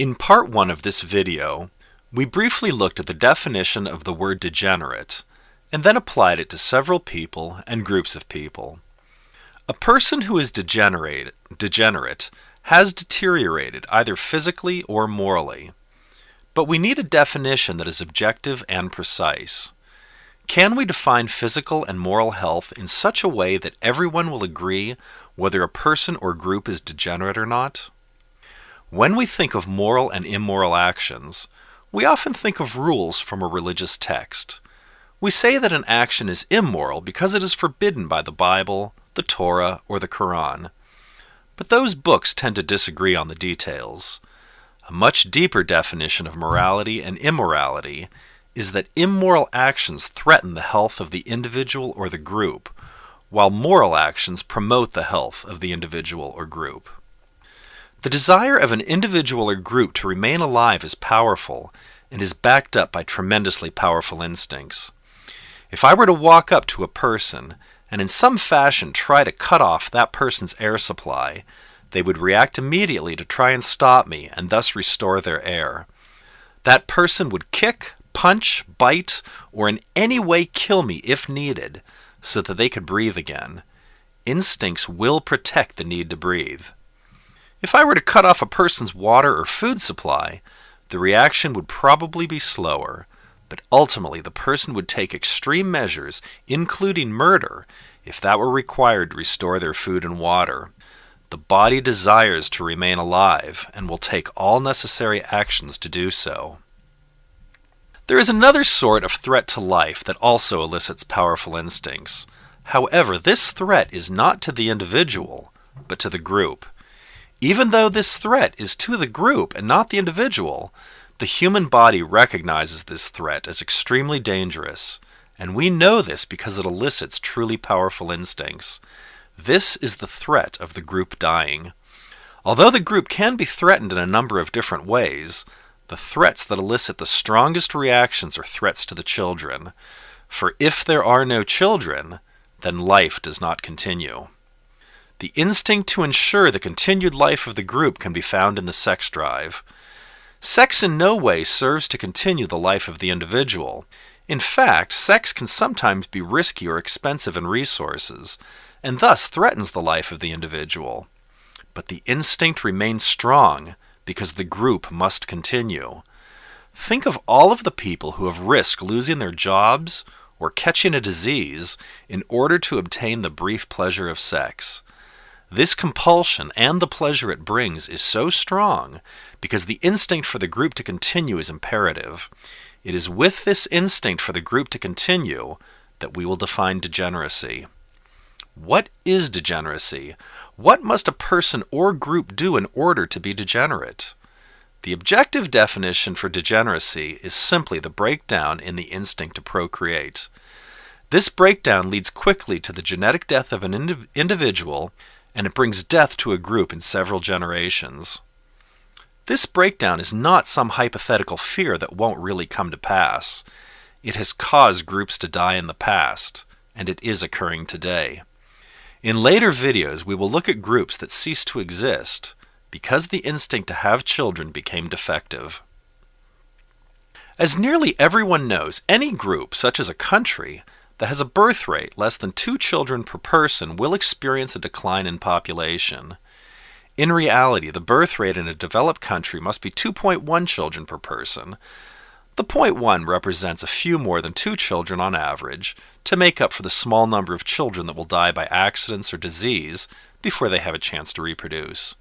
In part 1 of this video, we briefly looked at the definition of the word degenerate, and then applied it to several people and groups of people. A person who is degenerate has deteriorated either physically or morally. But we need a definition that is objective and precise. Can we define physical and moral health in such a way that everyone will agree whether a person or group is degenerate or not? When we think of moral and immoral actions, we often think of rules from a religious text. We say that an action is immoral because it is forbidden by the Bible, the Torah, or the Quran. But those books tend to disagree on the details. A much deeper definition of morality and immorality is that immoral actions threaten the health of the individual or the group, while moral actions promote the health of the individual or group. The desire of an individual or group to remain alive is powerful and is backed up by tremendously powerful instincts. If I were to walk up to a person and in some fashion try to cut off that person's air supply, they would react immediately to try and stop me and thus restore their air. That person would kick, punch, bite, or in any way kill me if needed so that they could breathe again. Instincts will protect the need to breathe. If I were to cut off a person's water or food supply, the reaction would probably be slower, but ultimately the person would take extreme measures, including murder, if that were required to restore their food and water. The body desires to remain alive and will take all necessary actions to do so. There is another sort of threat to life that also elicits powerful instincts. However, this threat is not to the individual, but to the group. Even though this threat is to the group and not the individual, the human body recognizes this threat as extremely dangerous, and we know this because it elicits truly powerful instincts. This is the threat of the group dying. Although the group can be threatened in a number of different ways, the threats that elicit the strongest reactions are threats to the children. For if there are no children, then life does not continue. The instinct to ensure the continued life of the group can be found in the sex drive. Sex in no way serves to continue the life of the individual. In fact, sex can sometimes be risky or expensive in resources, and thus threatens the life of the individual. But the instinct remains strong because the group must continue. Think of all of the people who have risked losing their jobs or catching a disease in order to obtain the brief pleasure of sex. This compulsion and the pleasure it brings is so strong because the instinct for the group to continue is imperative. It is with this instinct for the group to continue that we will define degeneracy. What is degeneracy? What must a person or group do in order to be degenerate? The objective definition for degeneracy is simply the breakdown in the instinct to procreate. This breakdown leads quickly to the genetic death of an individual, and it brings death to a group in several generations. This breakdown is not some hypothetical fear that won't really come to pass. It has caused groups to die in the past, and it is occurring today. In later videos, we will look at groups that cease to exist because the instinct to have children became defective. As nearly everyone knows, any group, such as a country, that has a birth rate less than 2 children per person will experience a decline in population. In reality, the birth rate in a developed country must be 2.1 children per person. The 0.1 represents a few more than 2 children on average to make up for the small number of children that will die by accidents or disease before they have a chance to reproduce.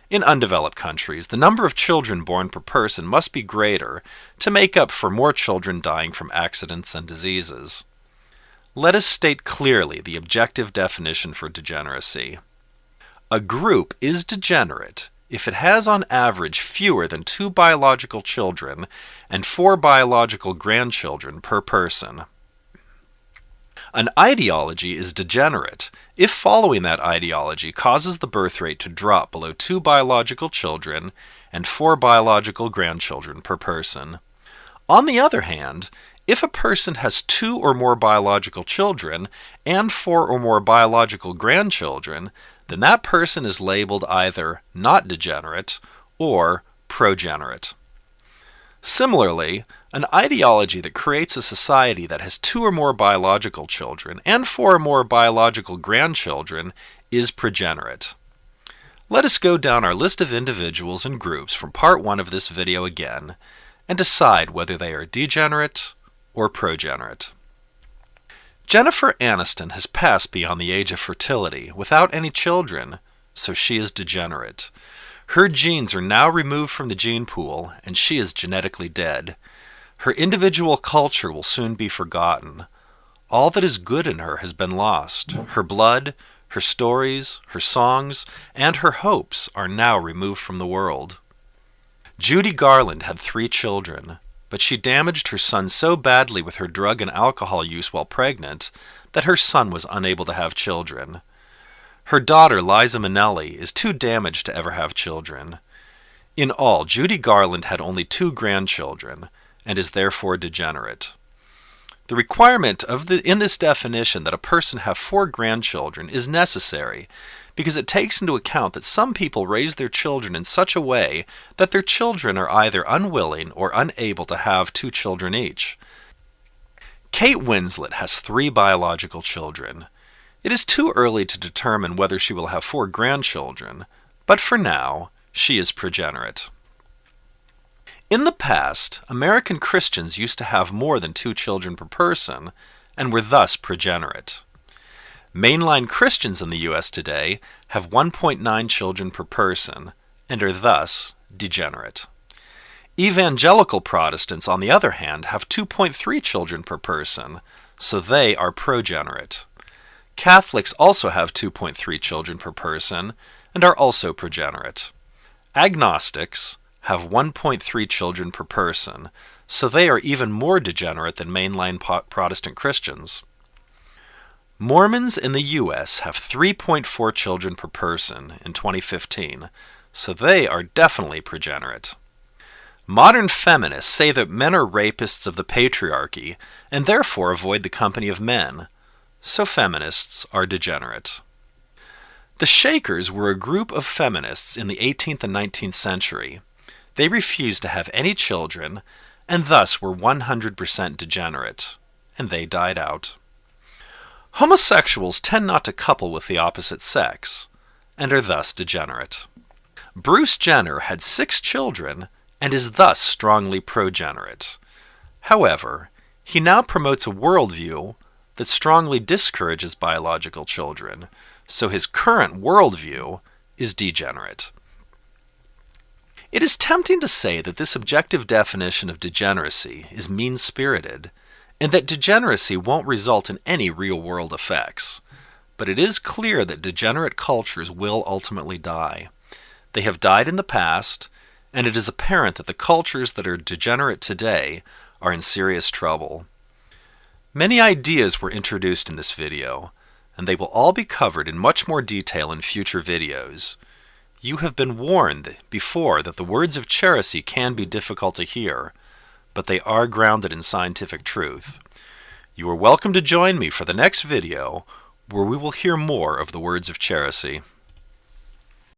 In undeveloped countries, the number of children born per person must be greater to make up for more children dying from accidents and diseases. Let us state clearly the objective definition for degeneracy. A group is degenerate if it has on average fewer than 2 biological children and 4 biological grandchildren per person. An ideology is degenerate if following that ideology causes the birth rate to drop below 2 biological children and 4 biological grandchildren per person. On the other hand, if a person has 2 or more biological children and 4 or more biological grandchildren, then that person is labeled either not degenerate or progenerate. Similarly, an ideology that creates a society that has 2 or more biological children and 4 or more biological grandchildren is progenerate. Let us go down our list of individuals and groups from part 1 of this video again and decide whether they are degenerate or progenerate. Jennifer Aniston has passed beyond the age of fertility without any children, so she is degenerate. Her genes are now removed from the gene pool, and she is genetically dead. Her individual culture will soon be forgotten. All that is good in her has been lost. Her blood, her stories, her songs, and her hopes are now removed from the world. Judy Garland had 3 children, but she damaged her son so badly with her drug and alcohol use while pregnant that her son was unable to have children. Her daughter, Liza Minnelli, is too damaged to ever have children. In all, Judy Garland had only 2 grandchildren, and is therefore degenerate. The requirement in this definition that a person have 4 grandchildren is necessary because it takes into account that some people raise their children in such a way that their children are either unwilling or unable to have 2 children each. Kate Winslet has 3 biological children. It is too early to determine whether she will have 4 grandchildren, but for now, she is progenerate. In the past, American Christians used to have more than 2 children per person, and were thus progenerate. Mainline Christians in the U.S. today have 1.9 children per person, and are thus degenerate. Evangelical Protestants, on the other hand, have 2.3 children per person, so they are progenerate. Catholics also have 2.3 children per person and are also progenerate. Agnostics have 1.3 children per person, so they are even more degenerate than mainline Protestant Christians. Mormons in the U.S. have 3.4 children per person in 2015, so they are definitely progenerate. Modern feminists say that men are rapists of the patriarchy and therefore avoid the company of men, so feminists are degenerate. The Shakers were a group of feminists in the 18th and 19th century. They refused to have any children and thus were 100% degenerate, and they died out. Homosexuals tend not to couple with the opposite sex, and are thus degenerate. Bruce Jenner had 6 children and is thus strongly progenerate. However, he now promotes a worldview that strongly discourages biological children, so his current worldview is degenerate. It is tempting to say that this objective definition of degeneracy is mean-spirited, and that degeneracy won't result in any real-world effects. But it is clear that degenerate cultures will ultimately die. They have died in the past, and it is apparent that the cultures that are degenerate today are in serious trouble. Many ideas were introduced in this video, and they will all be covered in much more detail in future videos. You have been warned before that the words of Cherisy can be difficult to hear, but they are grounded in scientific truth. You are welcome to join me for the next video, where we will hear more of the words of Cherisy.